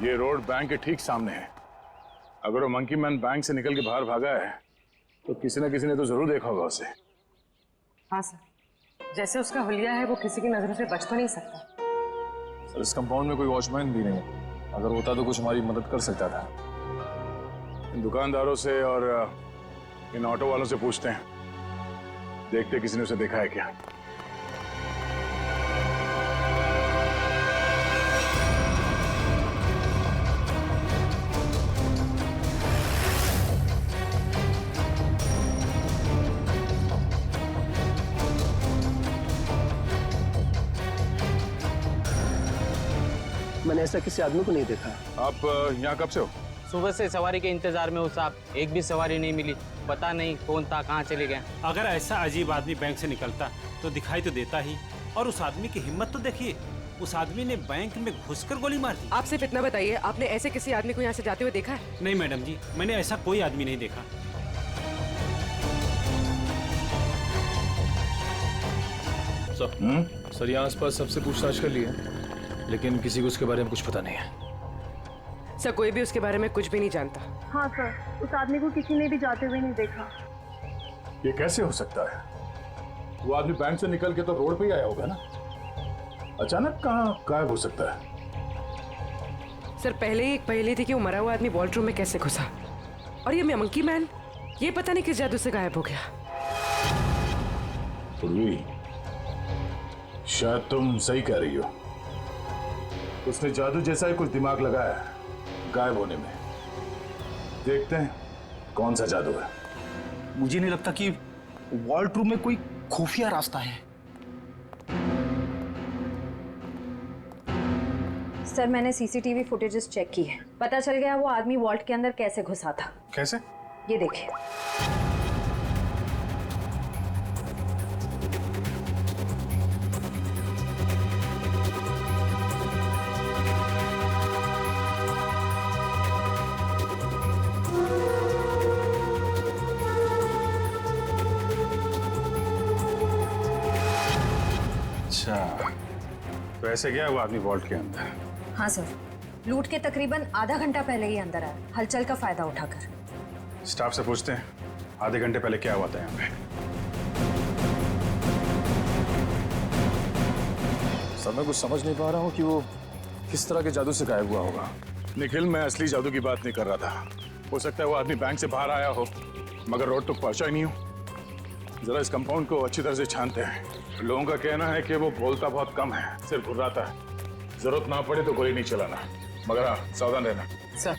ये road bank के ठीक सामने है। अगर वो मंकी मैन बैंक से निकल के बाहर भागा है तो किसी न किसी ने तो जरूर देखा होगा उसे। हाँ सर, जैसे उसका हुलिया है वो किसी की नजरों से बच तो नहीं सकता। सर इस कंपाउंड में कोई वॉचमैन भी नहीं है, अगर होता तो कुछ हमारी मदद कर सकता था। इन दुकानदारों से और इन ऑटो वालों से पूछते हैं, देखते किसी ने उसे देखा है क्या। मैंने ऐसा किसी आदमी को नहीं देखा। आप यहाँ कब से हो? सुबह से सवारी के इंतजार में हूँ साहब, एक भी सवारी नहीं मिली। पता नहीं कौन था, कहाँ चले गए। अगर ऐसा अजीब आदमी बैंक से निकलता तो दिखाई तो देता ही। और उस आदमी की हिम्मत तो देखिए, उस आदमी ने बैंक में घुसकर गोली मार दी। आप सिर्फ इतना बताइए, आपने ऐसे किसी आदमी को यहाँ से जाते हुए देखा है? नहीं मैडम जी, मैंने ऐसा कोई आदमी नहीं देखा। सर यहाँ आसपास सबसे पूछताछ कर ली है, लेकिन किसी को उसके बारे में कुछ पता नहीं है। सर कोई भी उसके बारे में कुछ भी नहीं जानता। हाँ सर, उस आदमी को किसी ने भी जाते हुए नहीं देखा। ये कैसे हो सकता है? वो आदमी बैंक से निकल के तो रोड पे ही आया होगा ना, अचानक कहाँ गायब हो सकता है? सर पहले ही एक पहेली थी कि वो मरा हुआ आदमी वॉल्ट रूम में कैसे घुसा, और ये मंकी मैन ये पता नहीं किस जादू से गायब हो गया। पूर्वी, शायद तुम सही कह रही हो। उसने जादू जैसा ही कुछ दिमाग लगाया है गायब होने में। देखते हैं कौन सा जादू है। मुझे नहीं लगता कि वॉल्ट रूम में कोई खुफिया रास्ता है। सर मैंने सीसीटीवी फुटेजेस चेक की है, पता चल गया वो आदमी वॉल्ट के अंदर कैसे घुसा था। कैसे? ये देखिए। अच्छा, तो ऐसे गया वो आदमी वॉल्ट के अंदर? हाँ सर, लूट के तकरीबन आधा घंटा पहले ही अंदर आया, हलचल का फायदा उठाकर। स्टाफ से पूछते हैं आधे घंटे पहले क्या हुआ था यहाँ पे। सर मैं कुछ समझ नहीं पा रहा हूँ कि वो किस तरह के जादू से गायब हुआ होगा। निखिल, मैं असली जादू की बात नहीं कर रहा था। हो सकता है वो आदमी बैंक से बाहर आया हो मगर रोड तक पहुंचा ही नहीं हो। जरा इस कंपाउंड को अच्छी तरह से छानते हैं। लोगों का कहना है कि वो बोलता बहुत कम है, सिर्फ घुर्राता है। जरूरत ना पड़े तो गोली नहीं चलाना, मगर हाँ सावधान रहना। सर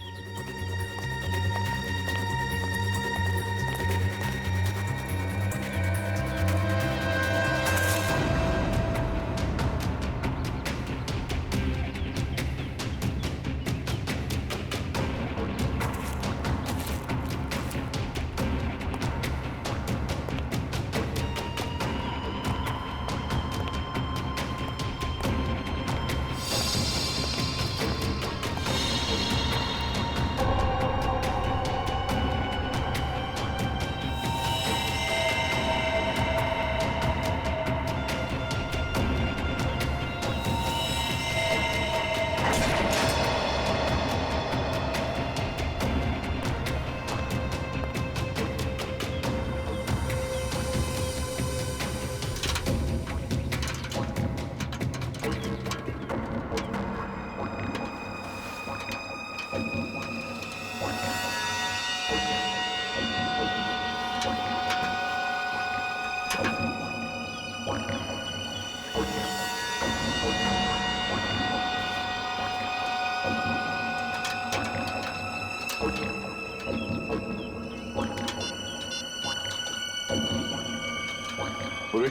पूर्वी,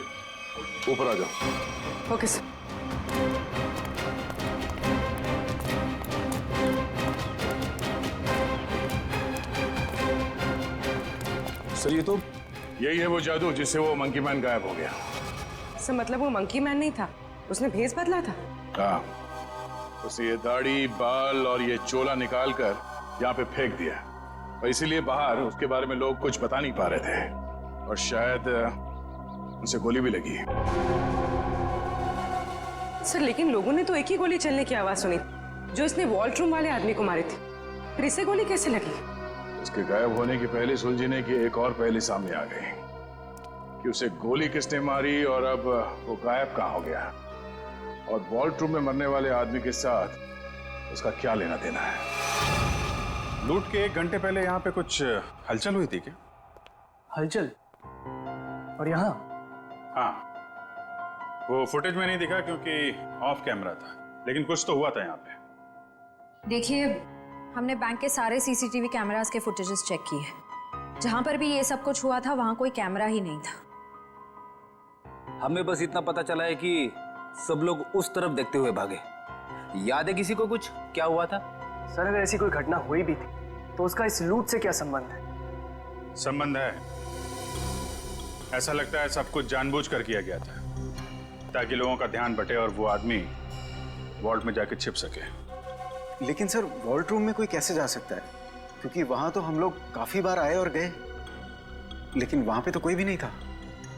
ऊपर आ जाओ। Okay sir. सर ये तो यही है वो जादू जिससे वो मंकी मैन गायब हो गया। सर मतलब वो मंकी मैन नहीं था, उसने भेस बदला था। हाँ, उसे ये दाढ़ी, बाल और ये चोला निकाल कर यहाँ पे फेंक दिया, और इसीलिए बाहर उसके बारे में लोग कुछ बता नहीं पा रहे थे, और शायद उनसे गोली भी लगी। सर लेकिन लोगों ने तो एक ही गोली चलने की आवाज सुनी। जो इसने वॉल्ट रूम वाले आदमी को मारे थे, फिर इसे गोली कैसे लगी? उसके गायब होने की पहले सुलझने की एक और पहली सामने आ गई कि उसे गोली किसने मारी और अब वो गायब कहाँ हो गया, और वॉल्ट रूम में मरने वाले आदमी के साथ उसका क्या लेना देना है। लूट के 1 घंटे पहले यहाँ पे कुछ हलचल हुई थी क्या? हलचल? और यहाँ? हाँ, वो फुटेज में नहीं दिखा क्योंकि ऑफ कैमरा था, लेकिन कुछ तो हुआ था यहाँ पे। देखिए, हमने बैंक के सारे सीसीटीवी कैमरास के फुटेजेस चेक किए। जहां पर भी ये सब कुछ हुआ था वहां कोई कैमरा ही नहीं था। हमें बस इतना पता चला है कि सब लोग उस तरफ देखते हुए भागे। याद है किसी को कुछ क्या हुआ था? सर, अगर ऐसी कोई घटना हुई भी थी तो उसका इस लूट से क्या संबंध है? संबंध है। ऐसा लगता है सब कुछ जानबूझकर किया गया था ताकि लोगों का ध्यान बटे और वो आदमी वॉल्ट में जाके छिप सके। लेकिन सर, वॉल्ट रूम में कोई कैसे जा सकता है? क्योंकि वहां तो हम लोग काफी बार आए और गए, लेकिन वहां पे तो कोई भी नहीं था।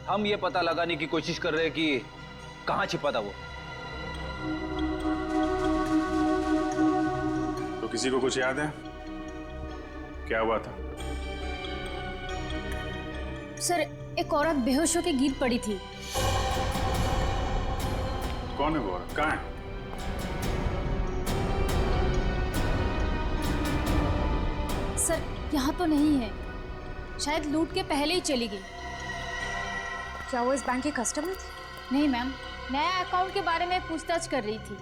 हम ये पता लगाने की कोशिश कर रहे हैं कि कहाँ छिपा था वो। तो किसी को कुछ याद है क्या हुआ था? सर, एक औरत बेहोश होकर गिर पड़ी थी। कौन है वो औरत? कहाँ है? सर, यहाँ तो नहीं है, शायद लूट के पहले ही चली गई। क्या वो इस बैंक की कस्टमर थी? नहीं मैम, नया अकाउंट के बारे में पूछताछ कर रही थी।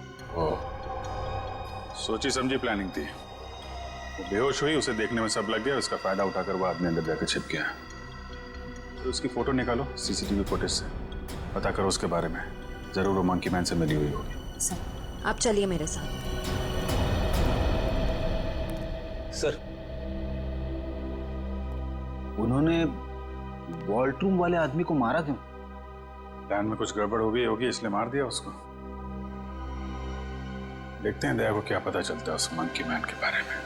सोची समझी प्लानिंग थी। वो बेहोश हुई, उसे देखने में सब लग गया, उसका फायदा उठाकर वो आदमी अंदर जाकर छिप गया। तो उसकी फोटो निकालो सीसीटीवी फुटेज से, पता करो उसके बारे में। जरूर वो मंकी मैन से मिली हुई होगी। सर, आप चलिए मेरे साथ। सर, उन्होंने वॉल्ट रूम वाले आदमी को मारा क्यों? प्लान में कुछ गड़बड़ हो गई होगी इसलिए मार दिया उसको। देखते हैं दया को क्या पता चलता है उस मंकी मैन के बारे में।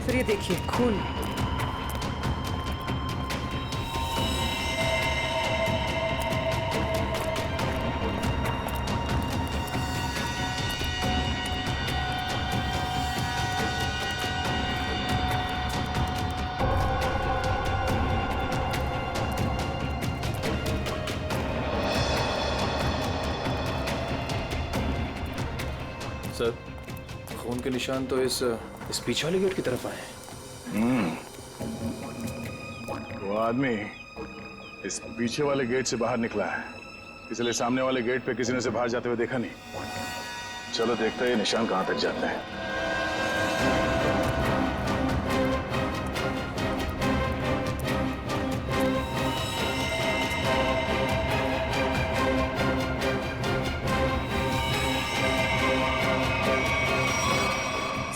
सर ये देखिए, खून। सर, खून के निशान तो इस पीछे वाले गेट की तरफ आए हैं। वो आदमी इस पीछे वाले गेट से बाहर निकला है, इसलिए सामने वाले गेट पे किसी ने से बाहर जाते हुए देखा नहीं। चलो देखते हैं ये निशान कहां तक जाते हैं।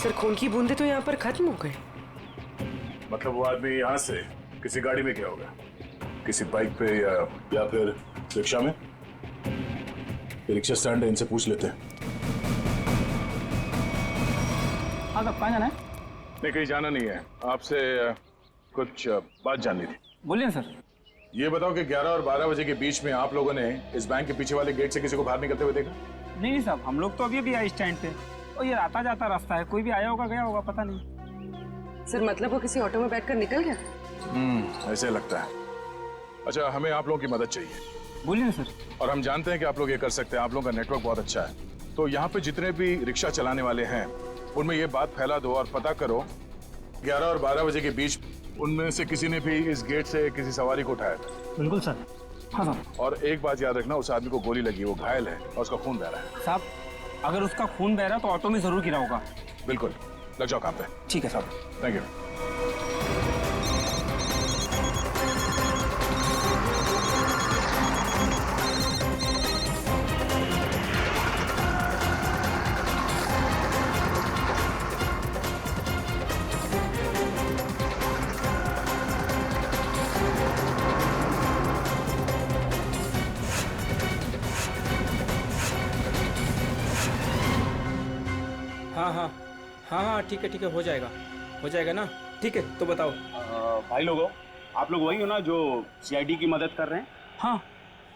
सर, खून की बूंदें तो यहाँ पर खत्म हो गई। मतलब वो आदमी यहाँ से किसी गाड़ी में गया होगा, किसी बाइक पे या फिर रिक्शा में। ये रिक्शा स्टैंड है, इनसे पूछ लेते हैं। हाँ साहब, कहाँ जाना है? नहीं, कहीं जाना नहीं है, आपसे कुछ बात जाननी थी। बोलिए सर। ये बताओ कि 11 और 12 बजे के बीच में आप लोगों ने इस बैंक के पीछे वाले गेट से किसी को बाहर निकलते हुए देखा? नहीं साहब, हम लोग तो अभी आए स्टैंड पे, और ये आता जाता रास्ता है, कोई भी आया होगा गया होगा, पता नहीं। सर, मतलब वो किसी ऑटो में बैठकर निकल गया? ऐसे लगता है। अच्छा, हमें आप लोगों की मदद चाहिए। बोलिए ना सर। और हम जानते हैं कि आप लोग ये कर सकते हैं, आप लोगों का नेटवर्क बहुत अच्छा है। तो यहाँ पे जितने भी रिक्शा चलाने वाले हैं उनमें ये बात फैला दो और पता करो 11 और 12 बजे के बीच उनमें से किसी ने भी इस गेट से किसी सवारी को उठाया था। बिल्कुल सर। हाँ साहब। और एक बात याद रखना, उस आदमी को गोली लगी, वो घायल है और उसका खून बह रहा है। साहब, अगर उसका खून बह रहा तो ऑटो में जरूर गिरा होगा। बिल्कुल, लग जाओ काम पे। ठीक है साहब। Thank you. हाँ, ठीक है, हो जाएगा। हो जाएगा ना? ठीक है, तो बताओ। भाई लोगों, आप लोग वही हो ना जो सीआईडी की मदद कर रहे हैं? हाँ,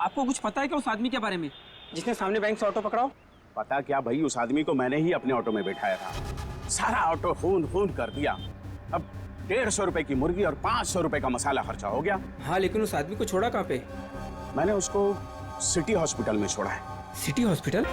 आपको कुछ पता है क्या उस आदमी के बारे में जिसने सामने बैंक से ऑटो पकड़ाओ? पता क्या भाई, उस आदमी को मैंने ही अपने ऑटो में बैठाया था। सारा ऑटो खून खून कर दिया। अब 150 रुपए की मुर्गी और 500 रुपए का मसाला खर्चा हो गया। हाँ, लेकिन उस आदमी को छोड़ा कहाँ पे? मैंने उसको सिटी हॉस्पिटल में छोड़ा है। City hospital?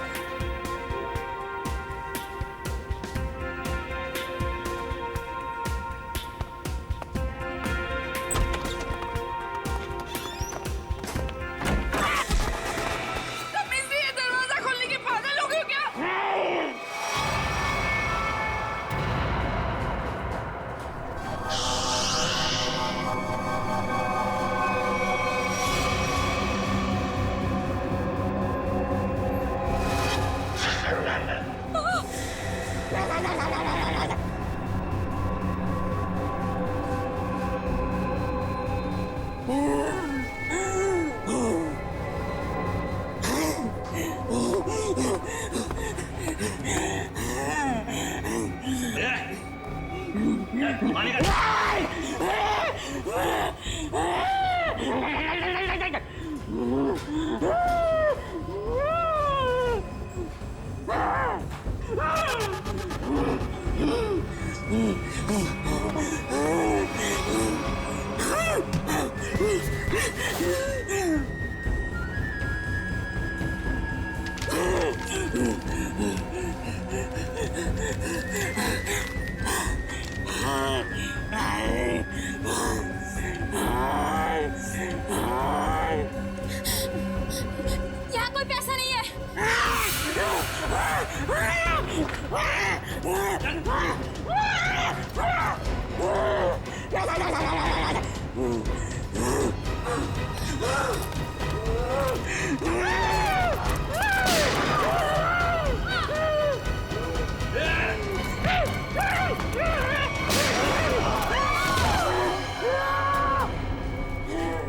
यहाँ कोई पैसा नहीं है।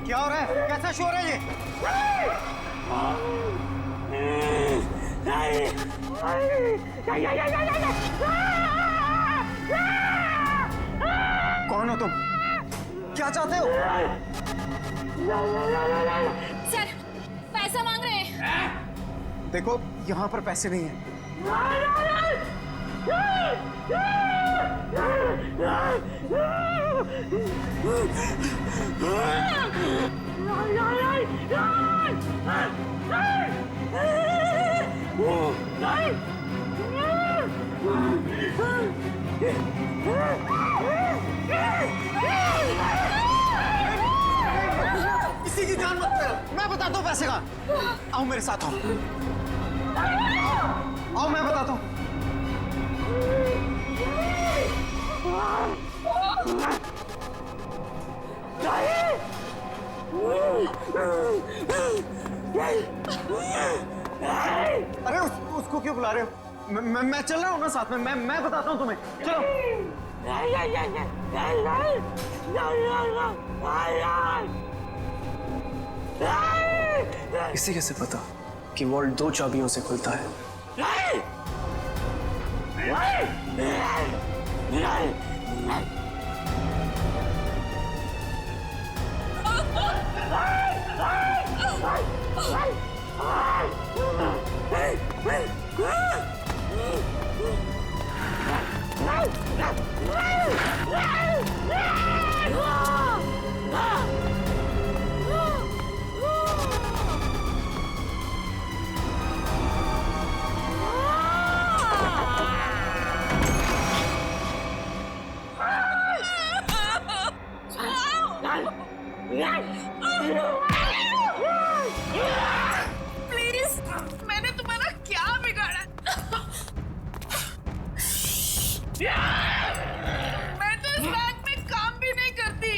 क्या हो रहा है? कैसा शोर है ये? कौन हो तुम? क्या चाहते हो? सर, पैसा मांग रहे हैं। देखो, यहाँ पर पैसे नहीं हैं। किसी की जान मत करो, मैं बताता हूँ पैसे का। आओ मेरे साथ, आओ आओ, मैं बताता हूँ। अरे उसको क्यों बुला रहे हो? मैं चल रहा हूँ ना साथ में। मैं बताता हूँ तुम्हें। चलो। इसे कैसे पता कि वॉल्ट 2 चाबियों से खुलता है? प्लीज, मैंने तुम्हारा क्या बिगाड़ा? मैं तो इस बैंक में काम भी नहीं करती।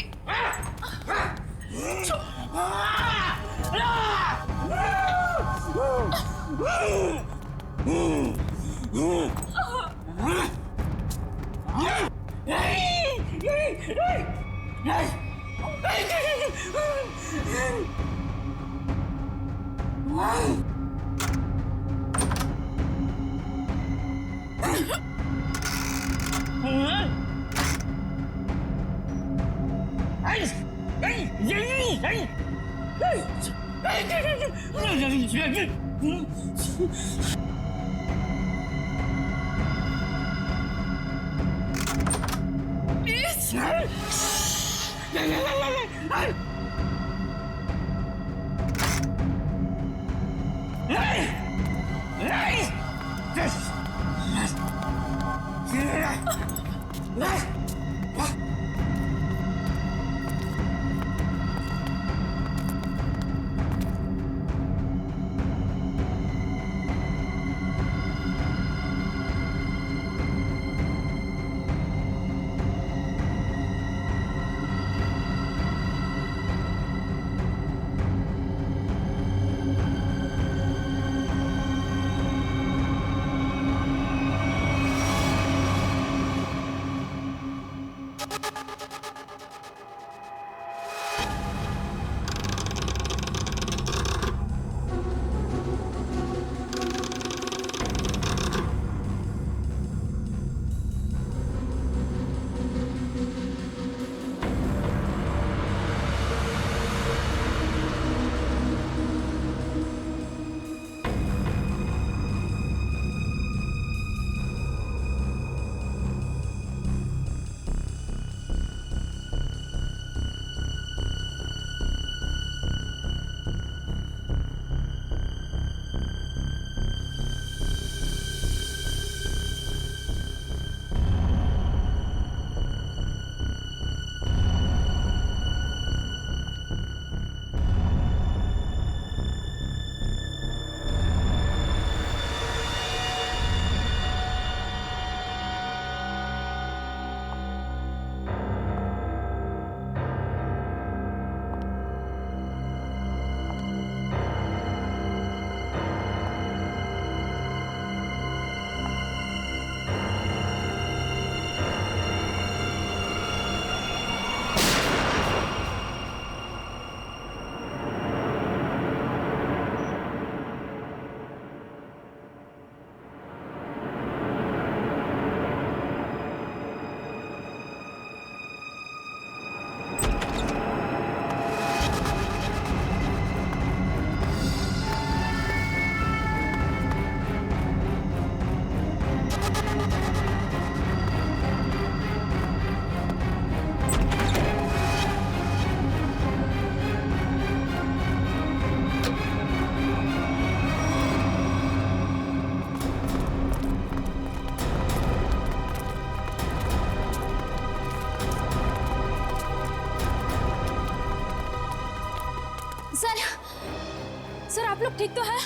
सर आप लोग ठीक तो है?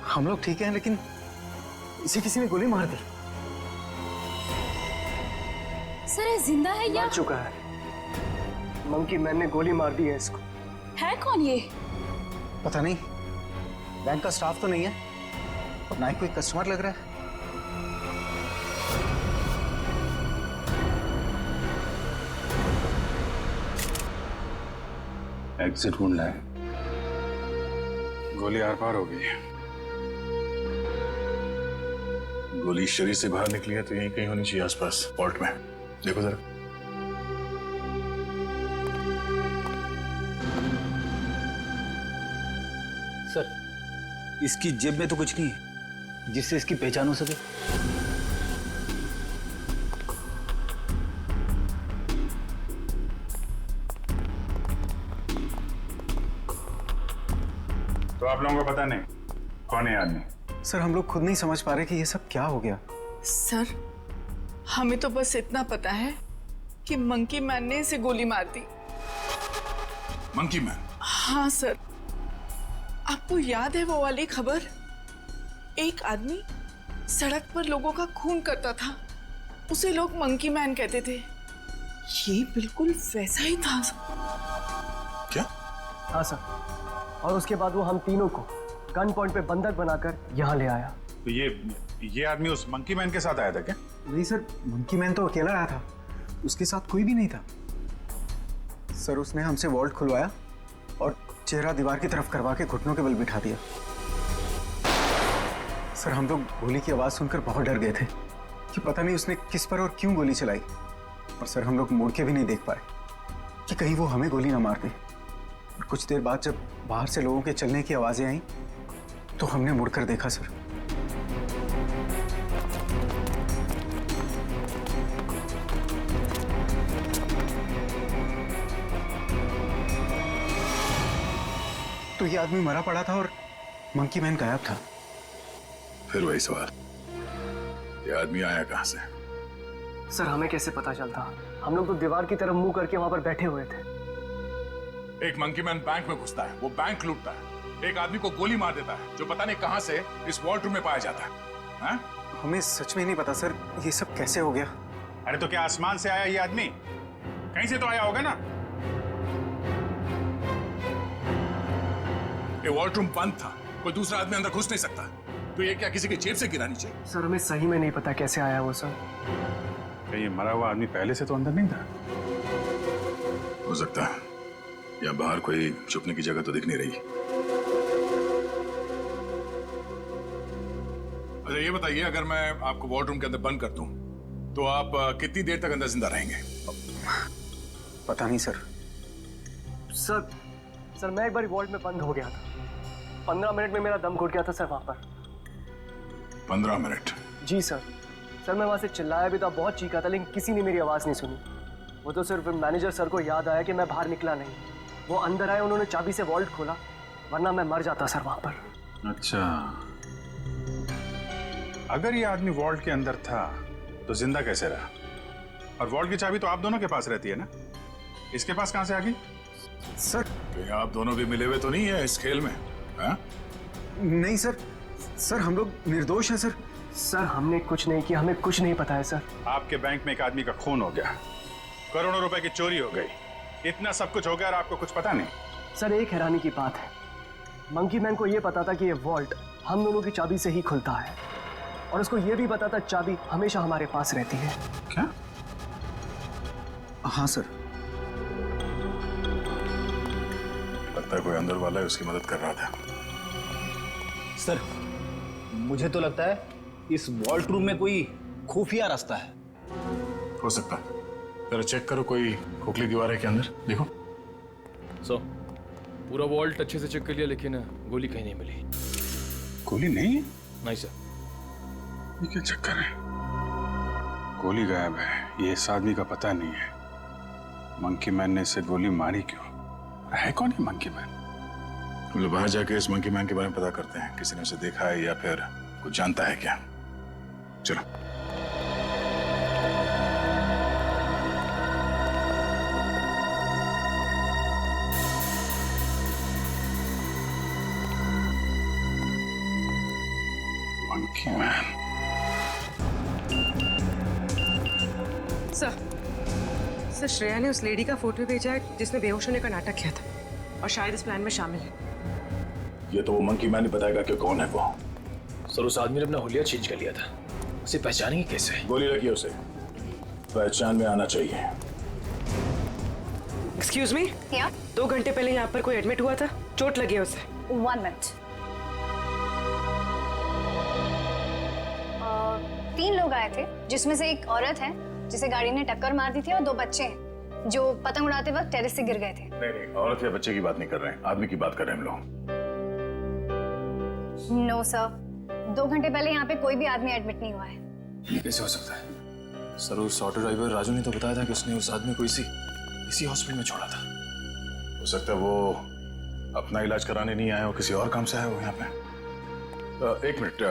हम लोग ठीक हैं, लेकिन इसे किसी ने गोली मार दी। सर ये जिंदा है या? मर चुका है। मंकी मैन ने गोली मार दी है इसको। है कौन ये? पता नहीं, बैंक का स्टाफ तो नहीं है और ना ही कोई कस्टमर लग रहा है। एग्जिट ढूंढना है। गोली आर पार हो गई है। गोली शरीर से बाहर निकली है तो यहीं कहीं होनी चाहिए आसपास, वॉल्ट में। देखो जरा। सर, इसकी जेब में तो कुछ नहीं है जिससे इसकी पहचान हो सके। तो आप लोगों को पता नहीं कौन है आदमी? सर हम लोग खुद नहीं समझ पा रहे कि ये सब क्या हो गया। सर हमें तो बस इतना पता है कि मंकी मैन ने इसे गोली मार दी। Monkey man? हाँ सर, आपको याद है वो वाली खबर? एक आदमी सड़क पर लोगों का खून करता था, उसे लोग मंकी मैन कहते थे। ये बिल्कुल वैसा ही था। क्या? हाँ सर, और उसके बाद वो हम तीनों को गन पॉइंट पे बंधक बनाकर यहाँ ले आया। तो ये आदमी उस मंकी मैन के साथ आया था क्या? नहीं सर, मंकी मैन तो अकेला आया था, उसके साथ कोई भी नहीं था। सर उसने हमसे वॉल्ट खुलवाया और चेहरा दीवार की तरफ करवा के घुटनों के बल बिठा दिया। सर हम लोग गोली की आवाज सुनकर बहुत डर गए थे कि पता नहीं उसने किस पर और क्यों गोली चलाई, और सर हम लोग मुड़ के भी नहीं देख पाए। कि कहीं वो हमें गोली ना मार दे। कुछ देर बाद जब बाहर से लोगों के चलने की आवाजें आई तो हमने मुड़कर देखा सर। तो ये आदमी मरा पड़ा था और मंकी मैन गायब था। फिर वही सवाल, ये आदमी आया कहां से? सर हमें कैसे पता चलता? हम लोग तो दीवार की तरफ मुंह करके वहां पर बैठे हुए थे। एक मंकी मैन बैंक में घुसता है, वो बैंक लूटता है, एक आदमी को गोली मार देता है जो पता नहीं कहां से इस वॉल्ट रूम में पाया जाता है। हा? हमें सच में नहीं पता सर, ये सब कैसे हो गया। अरे तो क्या आसमान से आया ये आदमी? कहीं से तो आया होगा ना। ये वॉल्ट रूम बंद था, कोई दूसरा आदमी अंदर घुस नहीं सकता, तो ये क्या किसी की जेब से गिरा नीचे? सर हमें सही में नहीं पता कैसे आया वो सर। क्या ये मरा हुआ आदमी पहले से तो अंदर नहीं था? हो सकता है, या बाहर कोई छुपने की जगह तो दिख नहीं रही। अच्छा ये बताइए, अगर मैं आपको वॉल्ट रूम के अंदर बंद कर दूं, तो आप कितनी देर तक अंदर जिंदा रहेंगे? पता नहीं सर। सर मैं एक बार वॉल्ट में बंद हो गया था, 15 मिनट में मेरा दम घुट गया था सर वहां पर। 15 मिनट? जी सर मैं वहां से चिल्लाया भी था, बहुत चीखा था, लेकिन किसी ने मेरी आवाज नहीं सुनी। वो तो सिर्फ मैनेजर सर को याद आया कि मैं बाहर निकला नहीं। वो अंदर आए, उन्होंने चाबी से वॉल्ट खोला, वरना मैं मर जाता सर वहां पर। अच्छा, अगर ये आदमी वॉल्ट के अंदर था तो जिंदा कैसे रहा? और वॉल्ट की चाबी तो आप दोनों के पास रहती है ना, इसके पास कहां से आ गई? सर कहीं आप दोनों भी मिले हुए तो नहीं है इस खेल में? हा? नहीं सर हम लोग निर्दोष हैं सर। सर हमने कुछ नहीं किया, हमें कुछ नहीं पता है सर। आपके बैंक में एक आदमी का खून हो गया, करोड़ों रुपए की चोरी हो गई, इतना सब कुछ हो गया और आपको कुछ पता नहीं। सर एक हैरानी की बात है, मंकी मैन को यह पता था कि ये वॉल्ट हम दोनों की चाबी से ही खुलता है, और उसको यह भी पता था चाबी हमेशा हमारे पास रहती है। क्या? हाँ सर। लगता है कोई अंदर वाला है, उसकी मदद कर रहा था। सर मुझे तो लगता है इस वॉल्ट रूम में कोई खुफिया रास्ता है। हो सकता है, जरा चेक करो, कोई खोखली दीवार है क्या अंदर? देखो। पूरा वॉल्ट अच्छे से चेक कर लिया, लेकिन गोली कहीं नहीं मिली। गोली नहीं? नहीं सर। ये क्या चक्कर है? गोली गायब है, ये इस आदमी का पता नहीं है। मंकी मैन ने इसे गोली मारी क्यों? है कौन है मंकी मैन? हम लोग बाहर जाके इस मंकी मैन के बारे में पता करते हैं, किसी ने उसे देखा है या फिर कुछ जानता है क्या। चलो। Monkey man. सर श्रेया ने उस लेडी का फोटो भेजा है जिसने बेहोश होने का नाटक किया था, और शायद इस प्लान में शामिल है। ये तो वो मंकी मैन ही बताएगा कि कौन है वो। सर उस आदमी ने अपना हुलिया चेंज कर लिया था, उसे पहचानेंगे कैसे? गोली लगी उसे, पहचान में आना चाहिए। एक्सक्यूज मी, 2 घंटे पहले यहाँ पर कोई एडमिट हुआ था, चोट लगी है उसे। 1 मिनट। 3 लोग आए थे, जिसमें से एक औरत है जिसे गाड़ी ने टक्कर मार दी थी, और 2 बच्चे हैं जो पतंग उड़ाते वक्त टेरेस से गिर गए थे। नहीं, औरत या बच्चे की बात नहीं कर रहे हैं, आदमी की बात कर रहे हैं हम लोग। नो सर, 2 घंटे पहले यहाँ पे कोई भी आदमी एडमिट नहीं हुआ है। ये कैसे हो सकता है? सर उस ऑटो ड्राइवर राजू ने तो बताया था कि उसने उस आदमी को इसी हॉस्पिटल में छोड़ा था। हो सकता है वो अपना इलाज कराने नहीं आया हो, किसी और काम से आया हो यहाँ पे। 1 मिनट,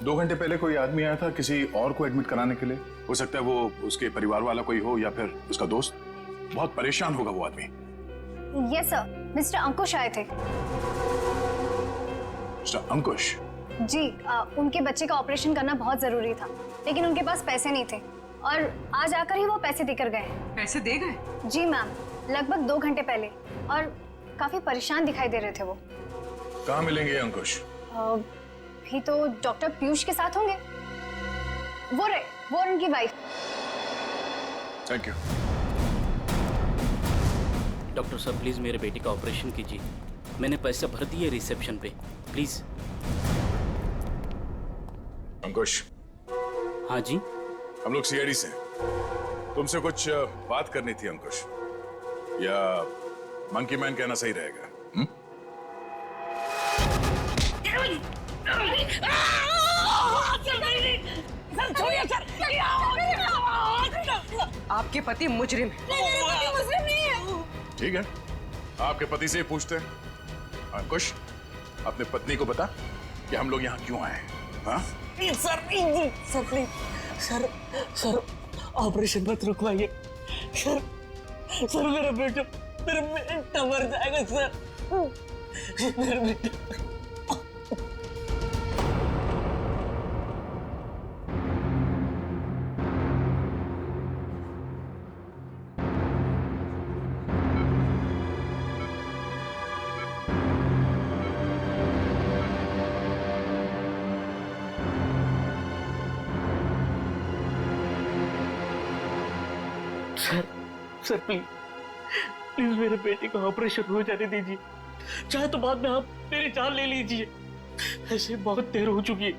2 घंटे पहले कोई आदमी आया था किसी और को एडमिट कराने के लिए। हो सकता है वो उसके परिवार वाला कोई हो या फिर उसका दोस्त। बहुत परेशान होगा वो आदमी। यस सर, मिस्टर अंकुश आए थे। मिस्टर अंकुश? जी, उनके बच्चे का ऑपरेशन करना बहुत जरूरी था, लेकिन उनके पास पैसे नहीं थे, और आज आकर ही वो पैसे देकर गए। पैसे दे गए? जी मैम, लगभग 2 घंटे पहले, और काफी परेशान दिखाई दे रहे थे वो। कहाँ मिलेंगे अंकुश? भी तो डॉक्टर पीयूष के साथ होंगे। वो उनकी वाइफ। Thank you. डॉक्टर साहब प्लीज मेरे बेटे का ऑपरेशन कीजिए, मैंने पैसा भर दिए रिसेप्शन पे, प्लीज। अंकुश। हाँ जी। हम लोग सीआईडी से, तुमसे कुछ बात करनी थी अंकुश। या मंकी मैन कहना सही रहेगा? आपके पति मुजरिम है। ठीक है, आपके पति से ही पूछते हैं। अंकुश, अपने पत्नी को बता कि हम लोग यहाँ क्यों आए हैं। हाँ? सर प्लीज सर ऑपरेशन मत रुकवाइए सर मेरा बेटा मर जाएगा सर मेरा बेटा। सर प्लीज मेरे बेटे का ऑपरेशन हो जाने दीजिए, चाहे तो बाद में आप मेरी जान ले लीजिए। ऐसे बहुत देर हो चुकी है।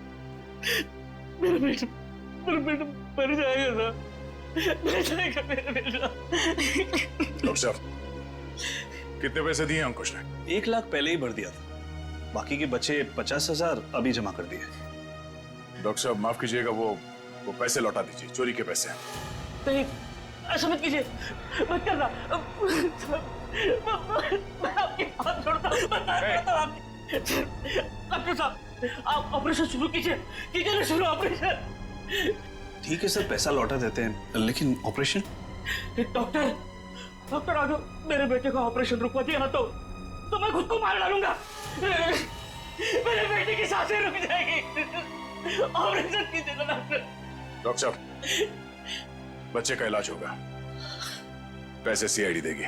मेरा बेटा मर जाएगा सर, मर जाएगा मेरा बेटा। डॉक्टर साहब, कितने पैसे दिए अंकुश ने? 1 लाख पहले ही भर दिया था, बाकी के बचे 50,000 अभी जमा कर दिए। डॉक्टर साहब माफ कीजिएगा, वो पैसे लौटा दीजिए, चोरी के पैसे। नहीं, ऐसा मत कीजिए, मत करना। मैं आपके हाथ जोड़ता हूँ, डॉक्टर साहब आप ऑपरेशन शुरू कीजिए ना शुरू ऑपरेशन। ठीक है सर, पैसा लौटा देते हैं, लेकिन ऑपरेशन? डॉक्टर आगे मेरे बेटे का ऑपरेशन रुकवा दिया ना तो मैं खुद को मार डालूंगा। मेरे बेटे की सांसें रुक जाएगी। ऑपरेशन कीजिए ना डॉक्टर। डॉक्टर साहब, बच्चे का इलाज होगा, पैसे सीआईडी देगी।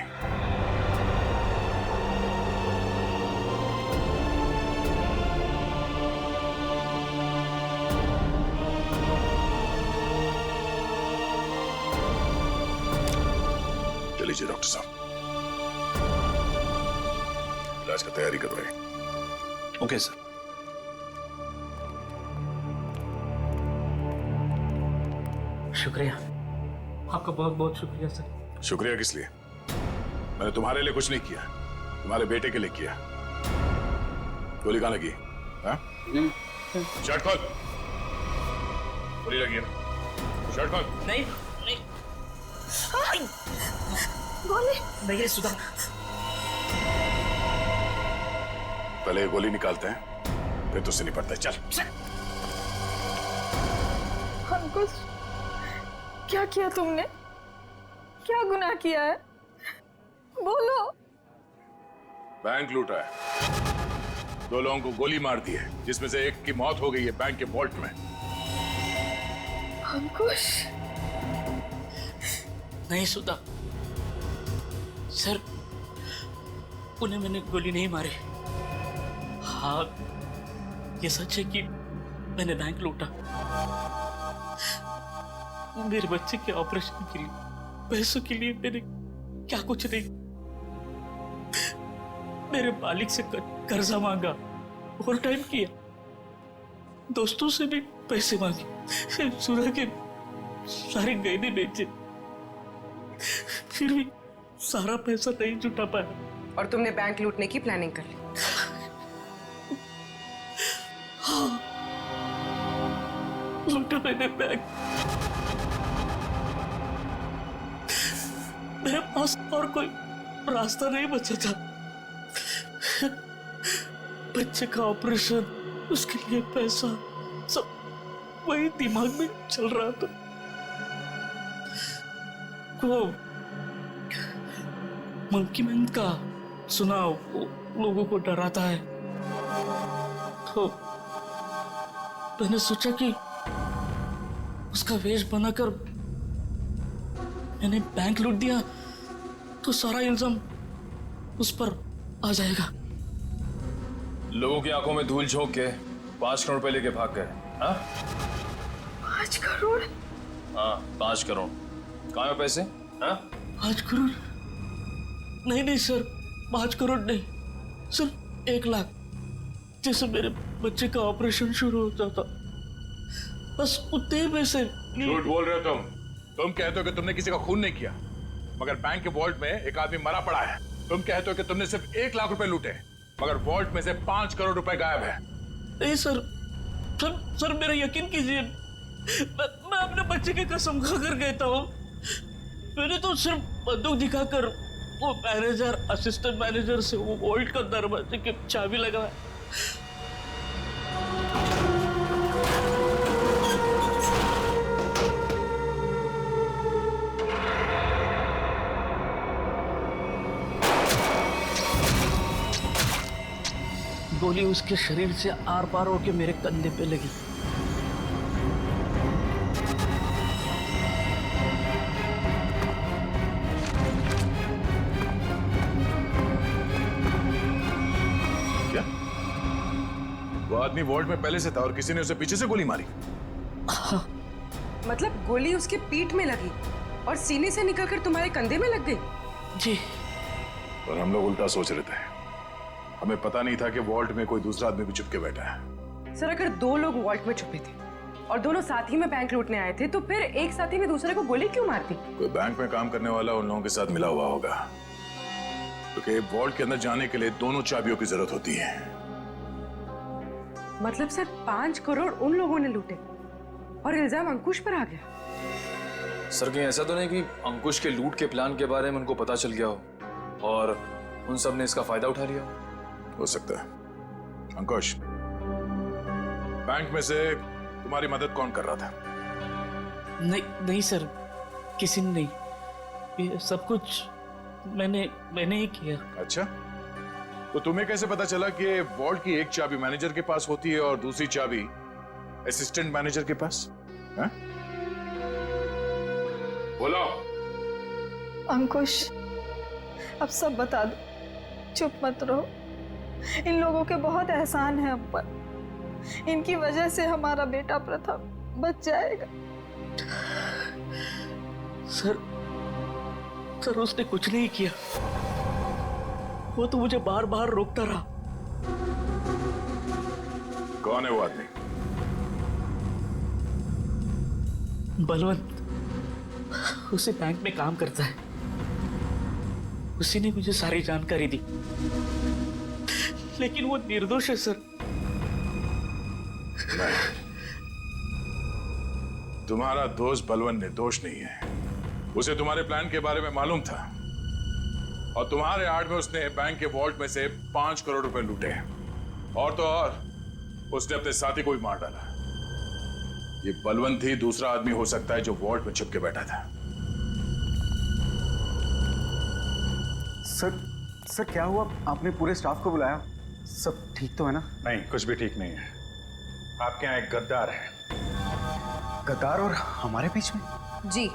चलिए डॉक्टर साहब, इलाज का तैयारी कर रहे हैं। Okay sir. शुक्रिया, आपका बहुत बहुत शुक्रिया सर। शुक्रिया किस लिए? मैंने तुम्हारे लिए कुछ नहीं किया, तुम्हारे बेटे के लिए किया। गोली कहाँ लगी? हाँ? शर्ट खोल। गोली लगी है ना? शर्ट खोल। नहीं गोली नहीं है सुधा। पहले ये गोली निकालते हैं, फिर तुझसे निपटते हैं। चल। अंकुश, क्या किया तुमने? क्या गुनाह किया है? बोलो। बैंक लूटा है, 2 लोगों को गोली मार दी है, जिसमें से एक की मौत हो गई है बैंक के वॉल्ट में। अंकुश, नहीं सुधा सर, उन्हें मैंने गोली नहीं मारी। हाँ, ये सच है कि मैंने बैंक लूटा। मेरे बच्चे के ऑपरेशन के लिए, पैसों के लिए मैंने क्या कुछ नहीं, मेरे मालिक से कर्जा मांगा, ओवर टाइम किया, दोस्तों से भी पैसे मांगे, सुना के सारे गहने बेचे, फिर भी सारा पैसा नहीं जुटा पाया। और तुमने बैंक लूटने की प्लानिंग कर ली? हाँ, लूटा मैंने बैंक। मेरे पास और कोई रास्ता नहीं बचा था। बच्चे का ऑपरेशन, उसके लिए पैसा, सब वही दिमाग में चल रहा था। वो मंकी मैन का सुना, लोगों को डराता है, तो मैंने सोचा कि उसका वेश बनाकर मैंने बैंक लूट दिया तो सारा इल्जाम उस पर आ जाएगा। लोगों की आंखों में धूल झोंक के 5 करोड़ रुपए लेके भाग गए। हाँ? 5 करोड़? हाँ, 5 करोड़। कहाँ है पैसे? हाँ? 5 करोड़? नहीं सर, 5 करोड़ नहीं, सिर्फ 1 लाख। जैसे मेरे बच्चे का ऑपरेशन शुरू हो जाता, बस उतने पैसे। झूठ बोल रहे हो तुम कहते हो कि तुमने किसी का खून नहीं किया। मगर बैंक के वॉल्ट में एक आदमी मरा पड़ा है। तुम कहते हो कि तुमने सिर्फ 1 लाख रुपए लूटे, मगर वॉल्ट में से 5 करोड़ रुपए गायब है। नहीं सर, सर मेरा यकीन कीजिए, मैं अपने बच्चे की कसम खाकर कहता हूँ, मैंने तो सिर्फ बंदूक दिखाकर वो मैनेजर, असिस्टेंट मैनेजर से वो वॉल्ट का दरवाजे की चाबी लगाया। गोली उसके शरीर से आर पार होकर मेरे कंधे पे लगी। क्या वो आदमी वॉल्ट में पहले से था और किसी ने उसे पीछे से गोली मारी? मतलब गोली उसके पीठ में लगी और सीने से निकलकर तुम्हारे कंधे में लग गई? जी। और हम लोग उल्टा सोच रहे थे, हमें पता नहीं था कि वॉल्ट में कोई दूसरा आदमी भी छुप के बैठा है। सर अगर 2 लोग वॉल्ट में छुपे थे और दोनों साथ ही में बैंक लूटने आए थे, तो फिर एक साथी ने दूसरे को गोली क्यों मार दी? कोई बैंक में काम करने वाला उन लोगों के साथ मिला हुआ होगा, क्योंकि वॉल्ट के अंदर जाने के लिए दोनों चाबियों की जरूरत होती है। मतलब सर 5 करोड़ उन लोगों ने लूटे और इल्जाम अंकुश पर आ गया। सर कहीं ऐसा तो नहीं कि अंकुश के लूट के प्लान के बारे में उनको पता चल गया हो और उन सब ने इसका फायदा उठा लिया हो सकता है। अंकुश, बैंक में से तुम्हारी मदद कौन कर रहा था? नहीं सर, किसी ने नहीं, ये सब कुछ मैंने ही किया। अच्छा, तो तुम्हें कैसे पता चला कि वॉल्ट की एक चाबी मैनेजर के पास होती है और दूसरी चाबी असिस्टेंट मैनेजर के पास? है? बोलो। अंकुश, अब सब बता दो, चुप मत रहो। इन लोगों के बहुत एहसान है हम पर। इनकी वजह से हमारा बेटा प्रथम बच जाएगा। सर उसने कुछ नहीं किया, वो तो मुझे बार बार रोकता रहा। कौन है वो आदमी? बलवंत, उसी बैंक में काम करता है। उसी ने मुझे सारी जानकारी दी, लेकिन वो निर्दोष है सर। नहीं, तुम्हारा दोस्त बलवंत निर्दोष नहीं है। उसे तुम्हारे प्लान के बारे में मालूम था और तुम्हारे आड़ में उसने बैंक के वॉल्ट में से 5 करोड़ रुपए लूटे। और तो और उसने अपने साथी को भी मार डाला। ये बलवंत ही दूसरा आदमी हो सकता है जो वॉल्ट में छुप के बैठा था। सर क्या हुआ? आपने पूरे स्टाफ को बुलाया? सब ठीक तो है ना? नहीं, कुछ भी ठीक नहीं है। आपके यहाँ एक गद्दार है। गद्दार और हमारे बीच में? जी,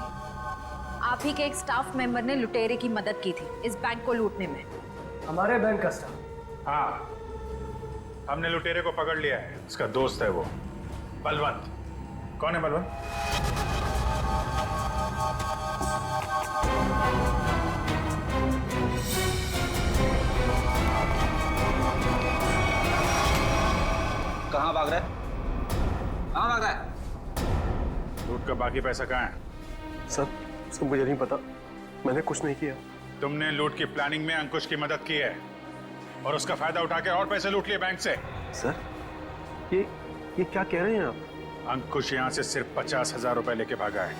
आप ही के एक स्टाफ मेंबर ने लुटेरे की मदद की थी इस बैंक को लूटने में। हमारे बैंक का स्टाफ? हाँ, हमने लुटेरे को पकड़ लिया है। उसका दोस्त है वो बलवंत। कौन है बलवंत? कहाँ भाग रहा है? कहाँ भाग रहा है? लूट का बाकी पैसा कहाँ है? सर मुझे नहीं पता, मैंने कुछ नहीं किया। तुमने लूट की प्लानिंग में अंकुश की मदद की है और उसका फायदा उठा के और पैसे लूट लिए बैंक से। सर ये क्या कह रहे हैं आप? अंकुश यहाँ से सिर्फ 50,000 रुपए लेके भागा है।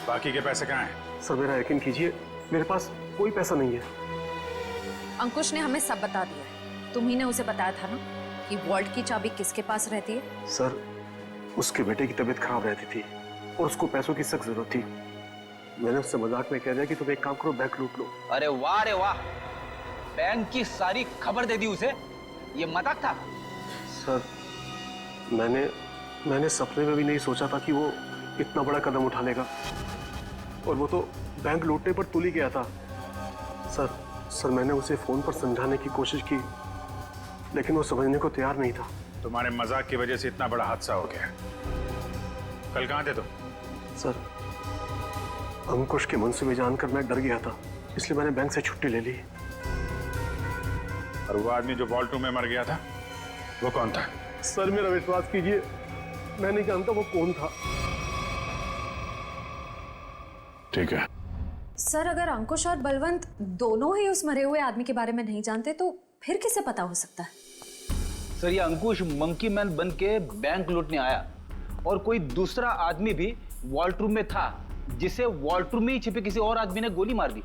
बाकी के पैसे कहाँ हैं? सर मेरा यकीन कीजिए, मेरे पास कोई पैसा नहीं है। अंकुश ने हमें सब बता दिया है। तुम ही ने उसे बताया था ना कि वॉल्ट की चाबी किसके पास रहती है? सर उसके बेटे की तबीयत खराब रहती थी और उसको पैसों की सख्त जरूरत थी। मैंने उससे मजाक में कह दिया कि तुम एक काम करो, बैंक लूट लो। अरे वाह, बैंक की सारी खबर दे दी उसे। ये मजाक था? सर मैंने सपने में भी नहीं सोचा था कि वो इतना बड़ा कदम उठा लेगा, और वो तो बैंक लूटने पर तुल ही गया था। सर मैंने उसे फोन पर समझाने की कोशिश की, लेकिन वो समझने को तैयार नहीं था। तुम्हारे मजाक की वजह से इतना बड़ा हादसा हो गया। कल कहाँ थे तुम? सर अंकुश के मंसूबे जानकर मैं डर गया था, इसलिए मैंने बैंक से छुट्टी ले ली। और वो आदमी जो वॉल्ट रूम में मर गया था, वो कौन था? सर मेरा विश्वास कीजिए, मैं नहीं जानता वो कौन था। ठीक है। सर, अगर अंकुश और बलवंत दोनों ही उस मरे हुए आदमी के बारे में नहीं जानते तो फिर किसे पता हो सकता है? सर, ये अंकुश मंकी मैन बन के बैंक लूटने आया और कोई दूसरा आदमी भी वॉल्ट रूम में था, जिसे वॉल्ट रूम में ही छिपे किसी और आदमी ने गोली मार दी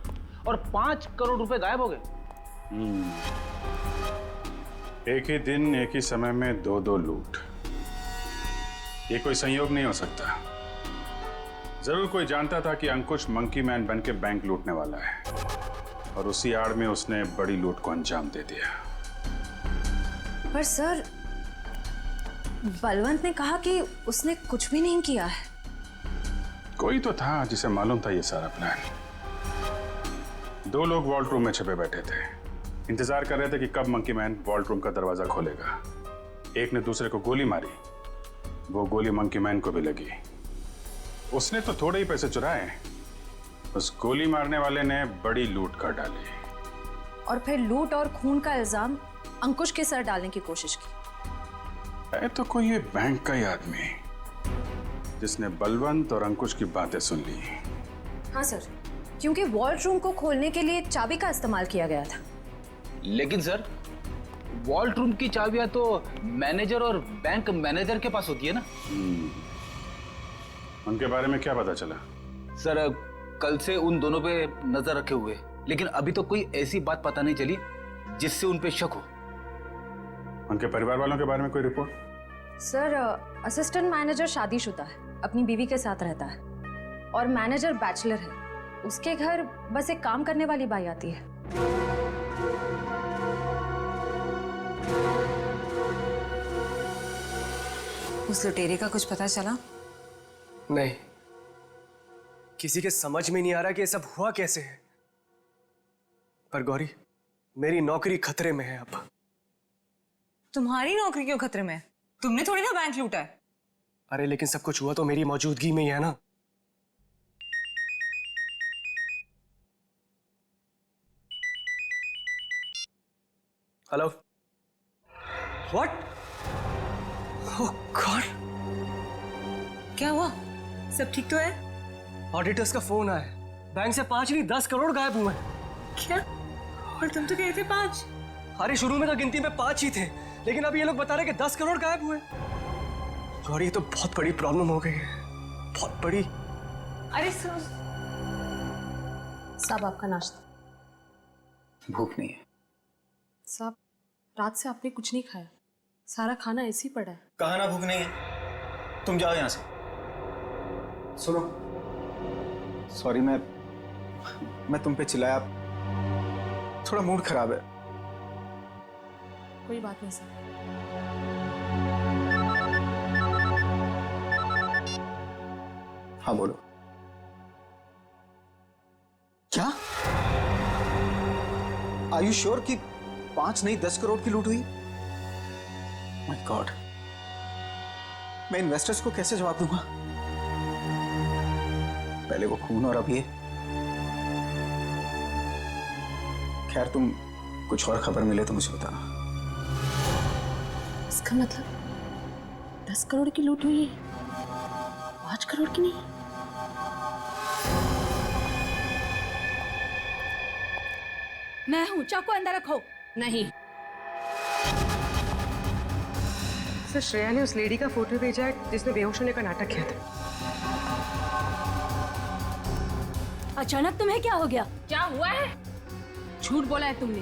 और 5 करोड़ रुपए गायब हो गए। एक ही दिन एक ही समय में दो लूट, ये कोई संयोग नहीं हो सकता। जरूर कोई जानता था कि अंकुश मंकी मैन बन के बैंक लूटने वाला है और उसी आड़ में उसने बड़ी लूट को अंजाम दे दिया। पर सर, बलवंत ने कहा कि उसने कुछ भी नहीं किया है। कोई तो था जिसे मालूम था ये सारा प्लान। 2 लोग वॉल्ट रूम में छिपे बैठे थे, इंतजार कर रहे थे कि कब मंकी मैन वॉल्ट रूम का दरवाजा खोलेगा। एक ने दूसरे को गोली मारी, वो गोली मंकी मैन को भी लगी। उसने तो थोड़े ही पैसे चुराए, उस गोली मारने वाले ने बड़ी लूट कर डाली और फिर लूट और खून का इल्जाम अंकुश के सर डालने की कोशिश की। है तो कोई ये बैंक का ही आदमी जिसने बलवंत और अंकुश की बातें सुन ली। हाँ सर, क्योंकि वॉल्ट रूम को खोलने के लिए चाबी का इस्तेमाल किया गया था। लेकिन सर, वॉल्ट रूम की चाबियां तो मैनेजर और बैंक मैनेजर के पास होती है ना। उनके बारे में क्या पता चला? सर, कल से उन दोनों पे नजर रखे हुए, लेकिन अभी तो कोई ऐसी बात पता नहीं चली जिससे उन पे शक हो। उनके परिवार वालों के बारे में कोई रिपोर्ट? सर, असिस्टेंट मैनेजर शादीशुदा है, अपनी बीवी के साथ रहता है और मैनेजर बैचलर है। उसके घर बस एक काम करने वाली बाई आती है। उस लुटेरे का कुछ पता चला? नहीं, किसी के समझ में नहीं आ रहा कि ये सब हुआ कैसे है। पर गौरी, मेरी नौकरी खतरे में है अब। तुम्हारी नौकरी क्यों खतरे में है? तुमने थोड़ी ना बैंक लूटा है। अरे लेकिन सब कुछ हुआ तो मेरी मौजूदगी में ही है ना। Hello, what? ओह गॉड, क्या हुआ? सब ठीक तो है? ऑडिटर्स का फोन आया, बैंक से 5 नहीं 10 करोड़ गायब हुए हैं। क्या? और तुम तो कह रहे थे 5। अरे शुरू में तो गिनती में 5 ही थे, लेकिन अभी ये लोग बता रहे कि 10 करोड़ गायब हुए। गौरी, ये तो बहुत बड़ी प्रॉब्लम हो गई है, बहुत बड़ी। अरे साहब, आपका नाश्ता। भूख नहीं है साहब, रात से आपने कुछ नहीं खाया, सारा खाना ऐसे ही पड़ा है। कहा ना भूख नहीं है, तुम जाओ यहां से। सुनो, सॉरी, मैं तुम पे चिल्लाया, थोड़ा मूड खराब है। कोई बात नहीं सर। हाँ बोलो। क्या? आर यू श्योर कि 5 नहीं 10 करोड़ की लूट हुई? माय गॉड, मैं इन्वेस्टर्स को कैसे जवाब दूंगा? पहले वो खून और अब ये। खैर, तुम कुछ और खबर मिले तो मुझे बताना। इसका मतलब 10 करोड़ की लूट हुई है, 5 करोड़ की नहीं। मैं हूं, चाकू अंदर रखो। नहीं। सर, श्रेया ने उस लेडी का फोटो भेजा है जिसने बेहोश होने का नाटक किया था। अचानक तुम्हें क्या हो गया? क्या हुआ है? झूठ बोला है तुमने,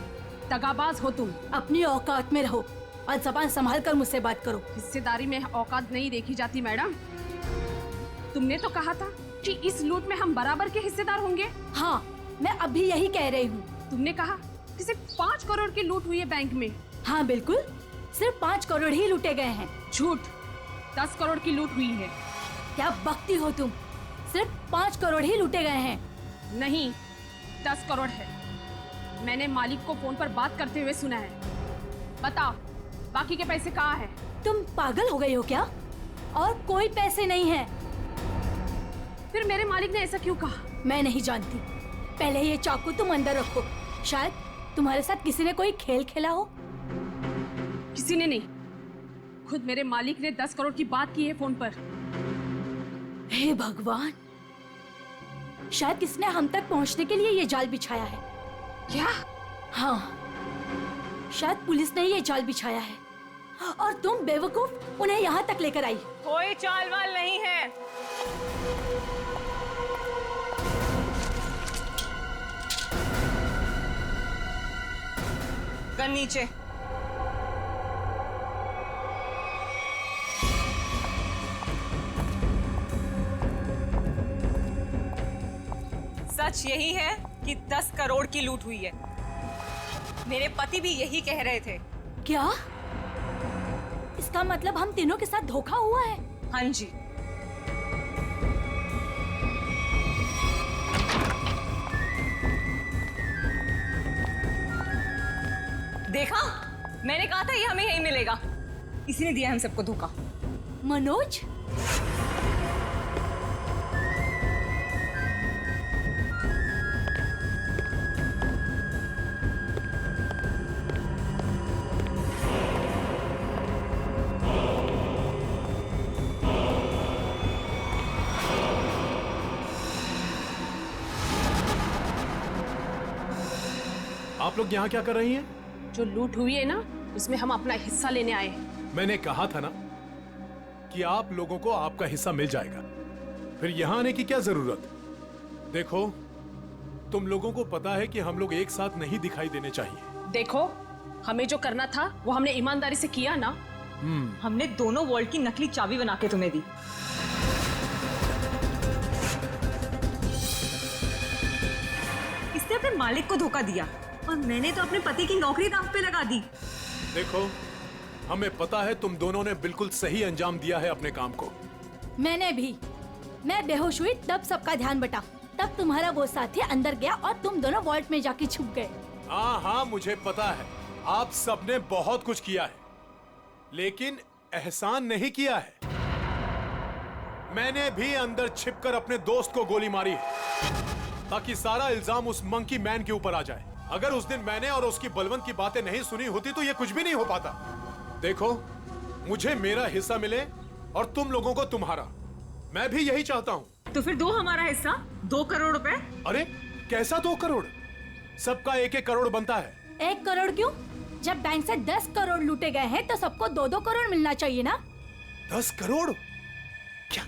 दगाबाज हो तुम। अपनी औकात में रहो और जबान संभाल कर मुझसे बात करो। हिस्सेदारी में औकात नहीं देखी जाती मैडम। तुमने तो कहा था कि इस लूट में हम बराबर के हिस्सेदार होंगे। हाँ, मैं अभी यही कह रही हूँ। तुमने कहा कि सिर्फ 5 करोड़ की लूट हुई है बैंक में। हाँ बिल्कुल, सिर्फ 5 करोड़ ही लूटे गए हैं। झूठ, 10 करोड़ की लूट हुई है। क्या बकती हो तुम? सिर्फ 5 करोड़ ही लूटे गए हैं। नहीं, 10 करोड़ है। मैंने मालिक को फोन पर बात करते हुए सुना है। बताओ, बाकी के पैसे कहाँ हैं? तुम पागल हो गई हो क्या? और कोई पैसे नहीं है। फिर मेरे मालिक ने ऐसा क्यों कहा? मैं नहीं जानती। पहले ये चाकू तुम अंदर रखो। शायद तुम्हारे साथ किसी ने कोई खेल खेला हो। किसी ने नहीं, खुद मेरे मालिक ने 10 करोड़ की बात की है फोन पर। हे भगवान, शायद किसने हम तक पहुंचने के लिए ये जाल बिछाया है। क्या? हाँ, शायद पुलिस ने ये जाल बिछाया है और तुम बेवकूफ उन्हें यहाँ तक लेकर आई। कोई चाल वाल नहीं है। गन नीचे। सच यही है कि 10 करोड़ की लूट हुई है। मेरे पति भी यही कह रहे थे। क्या? इसका मतलब हम तीनों के साथ धोखा हुआ है? हाँ जी। देखा, मैंने कहा था ये हमें यही मिलेगा। इसी ने दिया हम सबको धोखा। मनोज? आप लोग यहाँ क्या कर रही हैं? जो लूट हुई है ना, उसमें हम अपना हिस्सा लेने आए हैं। मैंने कहा था ना कि आप लोगों को आपका हिस्सा मिल जाएगा, फिर यहाँ आने की क्या जरूरत? देखो, तुम लोगों को पता है कि हम लोग एक साथ नहीं दिखाई देने चाहिए। देखो, हमें जो करना था वो हमने ईमानदारी से किया ना। हमने दोनों वॉल्ट की नकली चाबी बना के तुम्हें दी। इसने अपने मालिक को धोखा दिया और मैंने तो अपने पति की नौकरी दांव पे लगा दी। देखो, हमें पता है तुम दोनों ने बिल्कुल सही अंजाम दिया है अपने काम को। मैंने भी। मैं बेहोश हुई तब सबका ध्यान बटा। तब तुम्हारा वो साथी अंदर गया और तुम दोनों वॉल्ट में जाके छुप गए। हाँ हाँ, मुझे पता है आप सबने बहुत कुछ किया है, लेकिन एहसान नहीं किया है। मैंने भी अंदर छिपकर अपने दोस्त को गोली मारी है ताकि सारा इल्जाम उस मंकी मैन के ऊपर आ जाए। अगर उस दिन मैंने और उसकी बलवंत की बातें नहीं सुनी होती तो ये कुछ भी नहीं हो पाता। देखो, मुझे मेरा हिस्सा मिले और तुम लोगों को तुम्हारा। मैं भी यही चाहता हूँ। तो फिर दो हमारा हिस्सा, 2 करोड़ रुपए। अरे कैसा 2 करोड़? सबका 1-1 करोड़ बनता है। 1 करोड़ क्यों? जब बैंक से 10 करोड़ लूटे गए हैं तो सबको 2-2 करोड़ मिलना चाहिए ना। 10 करोड़? क्या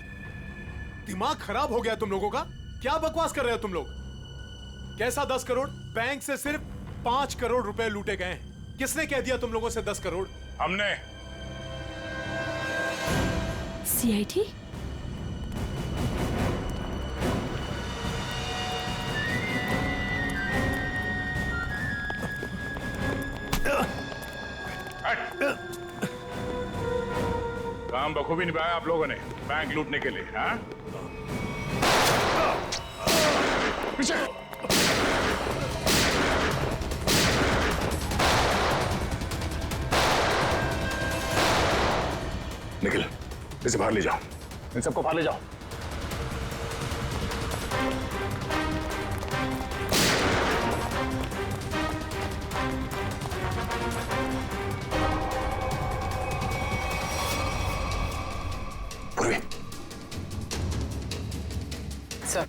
दिमाग खराब हो गया तुम लोगों का? क्या बकवास कर रहे हो तुम लोग? कैसा 10 करोड़? बैंक से सिर्फ 5 करोड़ रुपए लूटे गए हैं। किसने कह दिया तुम लोगों से 10 करोड़? हमने। सीआईडी? काम बखूबी निभाया आप लोगों ने बैंक लूटने के लिए। हाँ, पीछे। निखिल, इसे बाहर ले जाओ। इन सबको बाहर ले जाओ। Purvi. Sir,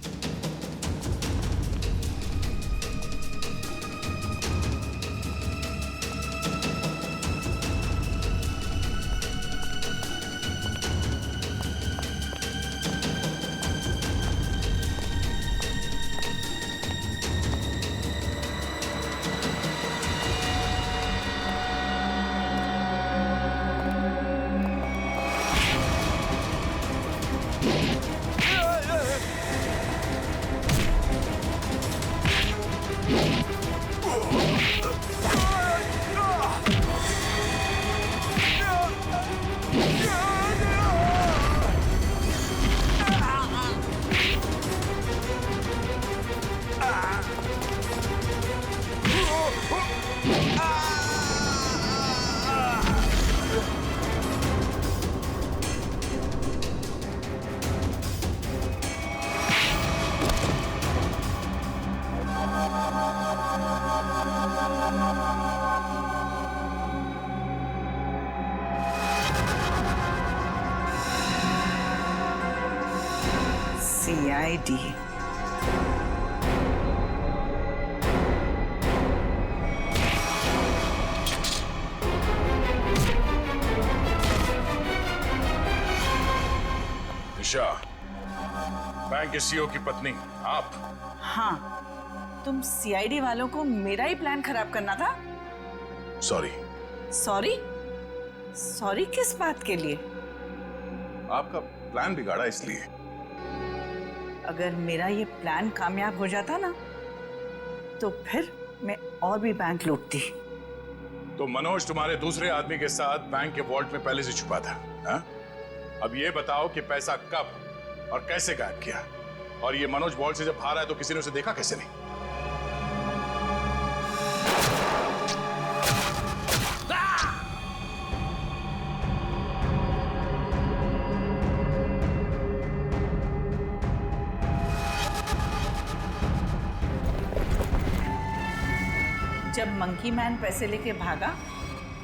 CID. Nisha, bank के सीईओ की पत्नी आप? हाँ, तुम सीआईडी वालों को मेरा ही प्लान खराब करना था। सॉरी। सॉरी? सॉरी किस बात के लिए? आपका प्लान बिगाड़ा इसलिए। अगर मेरा ये प्लान कामयाब हो जाता ना, तो फिर मैं और भी बैंक लूटती। तो मनोज तुम्हारे दूसरे आदमी के साथ बैंक के वॉल्ट में पहले से छुपा था, हा? अब ये बताओ कि पैसा कब और कैसे गायब किया? और ये मनोज वॉल्ट से जब बाहर आया तो किसी ने उसे देखा कैसे नहीं? जब मंकी मैन पैसे लेके भागा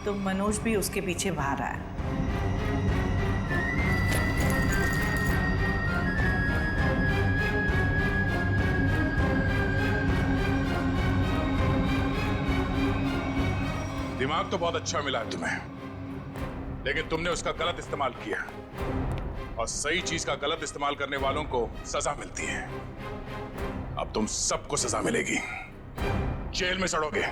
तो मनोज भी उसके पीछे बाहर आया। दिमाग तो बहुत अच्छा मिला है तुम्हें, लेकिन तुमने उसका गलत इस्तेमाल किया, और सही चीज का गलत इस्तेमाल करने वालों को सजा मिलती है। अब तुम सबको सजा मिलेगी, जेल में सड़ोगे।